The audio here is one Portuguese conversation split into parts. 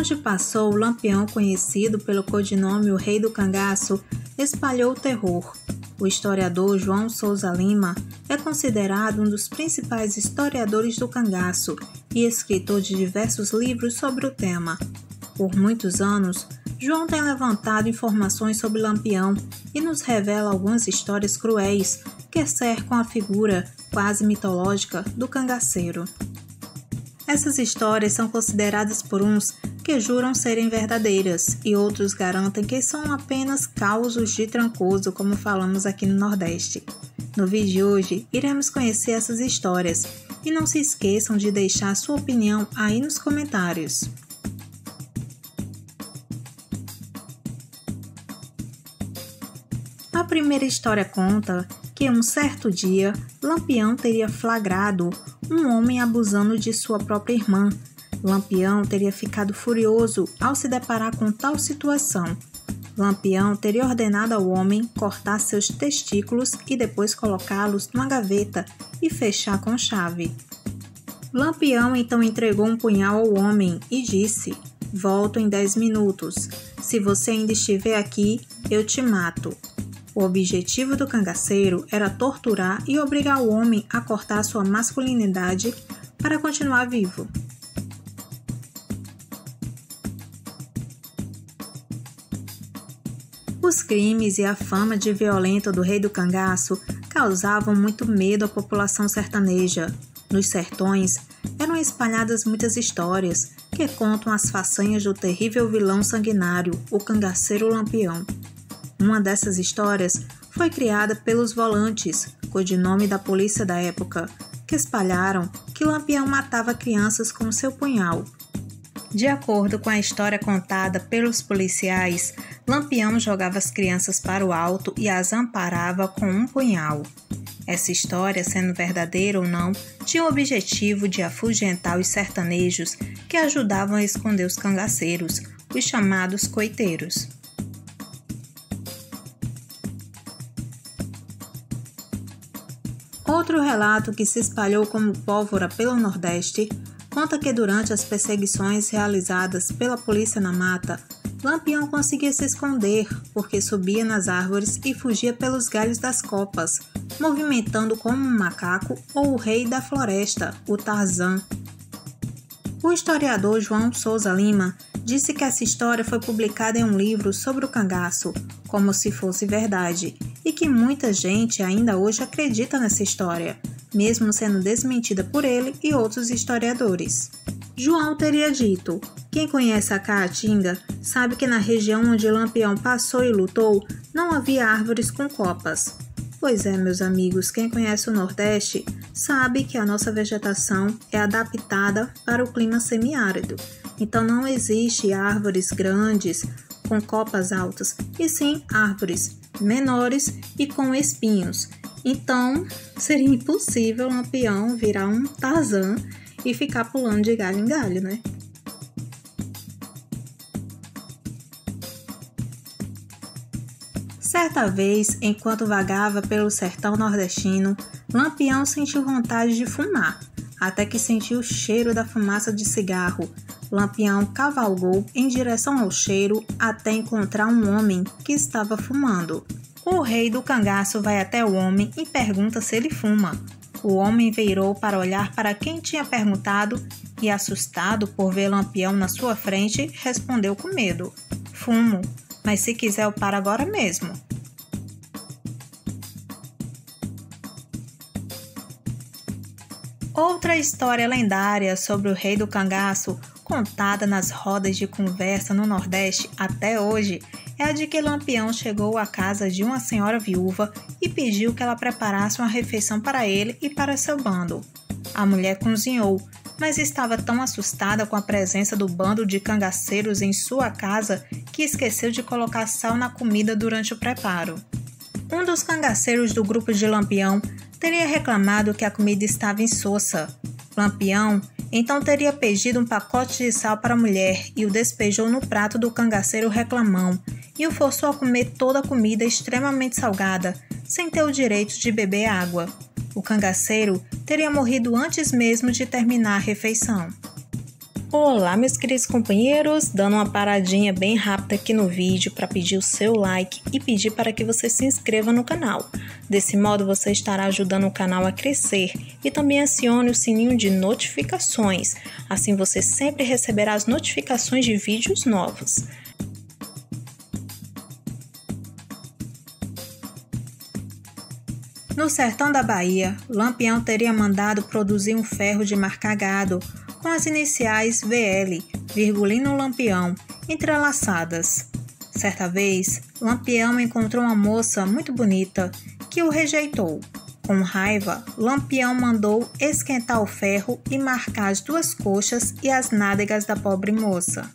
Onde passou, o Lampião, conhecido pelo codinome o Rei do Cangaço, espalhou o terror. O historiador João Souza Lima é considerado um dos principais historiadores do cangaço e escritor de diversos livros sobre o tema. Por muitos anos, João tem levantado informações sobre Lampião e nos revela algumas histórias cruéis que cercam a figura quase mitológica do cangaceiro. Essas histórias são consideradas por uns que juram serem verdadeiras e outros garantem que são apenas causos de Trancoso, como falamos aqui no Nordeste. No vídeo de hoje, iremos conhecer essas histórias e não se esqueçam de deixar sua opinião aí nos comentários. A primeira história conta que um certo dia, Lampião teria flagrado um homem abusando de sua própria irmã. Lampião teria ficado furioso ao se deparar com tal situação. Lampião teria ordenado ao homem cortar seus testículos e depois colocá-los numa gaveta e fechar com chave. Lampião então entregou um punhal ao homem e disse: "Volto em 10 minutos. Se você ainda estiver aqui, eu te mato." O objetivo do cangaceiro era torturar e obrigar o homem a cortar sua masculinidade para continuar vivo. Os crimes e a fama de violento do Rei do Cangaço causavam muito medo à população sertaneja. Nos sertões, eram espalhadas muitas histórias que contam as façanhas do terrível vilão sanguinário, o cangaceiro Lampião. Uma dessas histórias foi criada pelos Volantes, codinome da polícia da época, que espalharam que Lampião matava crianças com seu punhal. De acordo com a história contada pelos policiais, Lampião jogava as crianças para o alto e as amparava com um punhal. Essa história, sendo verdadeira ou não, tinha o objetivo de afugentar os sertanejos que ajudavam a esconder os cangaceiros, os chamados coiteiros. Outro relato que se espalhou como pólvora pelo Nordeste conta que durante as perseguições realizadas pela polícia na mata, Lampião conseguia se esconder porque subia nas árvores e fugia pelos galhos das copas, movimentando como um macaco ou o rei da floresta, o Tarzan. O historiador João Souza Lima disse que essa história foi publicada em um livro sobre o cangaço, como se fosse verdade, e que muita gente ainda hoje acredita nessa história, mesmo sendo desmentida por ele e outros historiadores. João teria dito: "Quem conhece a Caatinga sabe que na região onde Lampião passou e lutou, não havia árvores com copas." Pois é, meus amigos, quem conhece o Nordeste sabe que a nossa vegetação é adaptada para o clima semiárido. Então não existe árvores grandes com copas altas, e sim árvores menores e com espinhos. Então seria impossível Lampião virar um Tarzan e ficar pulando de galho em galho, né? Certa vez, enquanto vagava pelo sertão nordestino, Lampião sentiu vontade de fumar, até que sentiu o cheiro da fumaça de cigarro. Lampião cavalgou em direção ao cheiro até encontrar um homem que estava fumando. O rei do cangaço vai até o homem e pergunta se ele fuma. O homem virou para olhar para quem tinha perguntado e, assustado por ver Lampião na sua frente, respondeu com medo: "Fumo, mas se quiser eu paro agora mesmo." Outra história lendária sobre o Rei do Cangaço, contada nas rodas de conversa no Nordeste até hoje, é a de que Lampião chegou à casa de uma senhora viúva e pediu que ela preparasse uma refeição para ele e para seu bando. A mulher cozinhou, mas estava tão assustada com a presença do bando de cangaceiros em sua casa que esqueceu de colocar sal na comida durante o preparo. Um dos cangaceiros do grupo de Lampião teria reclamado que a comida estava insossa. Lampião então teria pedido um pacote de sal para a mulher e o despejou no prato do cangaceiro reclamão e o forçou a comer toda a comida extremamente salgada, sem ter o direito de beber água. O cangaceiro teria morrido antes mesmo de terminar a refeição. Olá, meus queridos companheiros, dando uma paradinha bem rápida aqui no vídeo para pedir o seu like e pedir para que você se inscreva no canal. Desse modo você estará ajudando o canal a crescer e também acione o sininho de notificações, assim você sempre receberá as notificações de vídeos novos. No sertão da Bahia, Lampião teria mandado produzir um ferro de marcar gado com as iniciais VL, Virgulino Lampião, entrelaçadas. Certa vez, Lampião encontrou uma moça muito bonita que o rejeitou. Com raiva, Lampião mandou esquentar o ferro e marcar as duas coxas e as nádegas da pobre moça.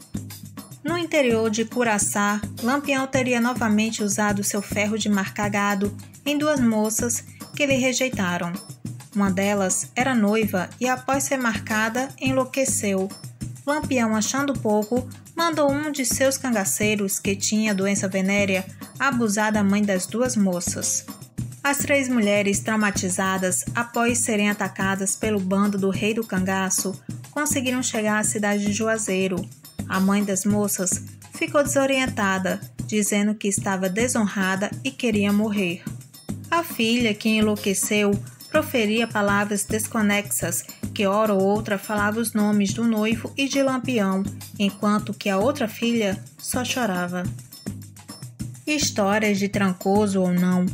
No interior de Curaçá, Lampião teria novamente usado seu ferro de marcar gado em duas moças que lhe rejeitaram. Uma delas era noiva e, após ser marcada, enlouqueceu. Lampião, achando pouco, mandou um de seus cangaceiros, que tinha doença venérea, abusar da mãe das duas moças. As três mulheres, traumatizadas após serem atacadas pelo bando do rei do cangaço, conseguiram chegar à cidade de Juazeiro. A mãe das moças ficou desorientada, dizendo que estava desonrada e queria morrer. A filha, que enlouqueceu, proferia palavras desconexas, que hora ou outra falava os nomes do noivo e de Lampião, enquanto que a outra filha só chorava. Histórias de Trancoso ou não,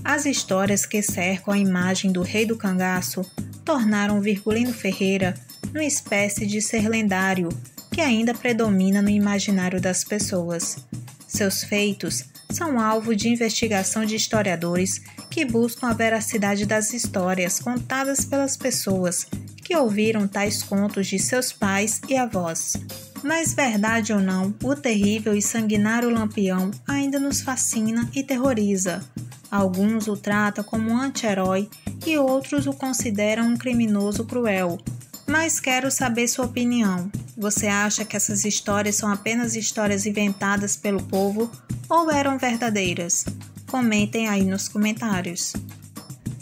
as histórias que cercam a imagem do rei do cangaço tornaram Virgulino Ferreira uma espécie de ser lendário que ainda predomina no imaginário das pessoas. Seus feitos são alvo de investigação de historiadores que buscam a veracidade das histórias contadas pelas pessoas que ouviram tais contos de seus pais e avós. Mas, verdade ou não, o terrível e sanguinário Lampião ainda nos fascina e terroriza. Alguns o tratam como um anti-herói e outros o consideram um criminoso cruel. Mas quero saber sua opinião. Você acha que essas histórias são apenas histórias inventadas pelo povo ou eram verdadeiras? Comentem aí nos comentários.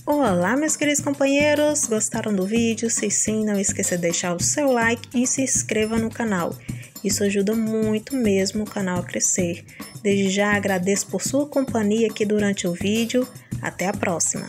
Olá, meus queridos companheiros! Gostaram do vídeo? Se sim, não esqueça de deixar o seu like e se inscreva no canal. Isso ajuda muito mesmo o canal a crescer. Desde já agradeço por sua companhia aqui durante o vídeo. Até a próxima!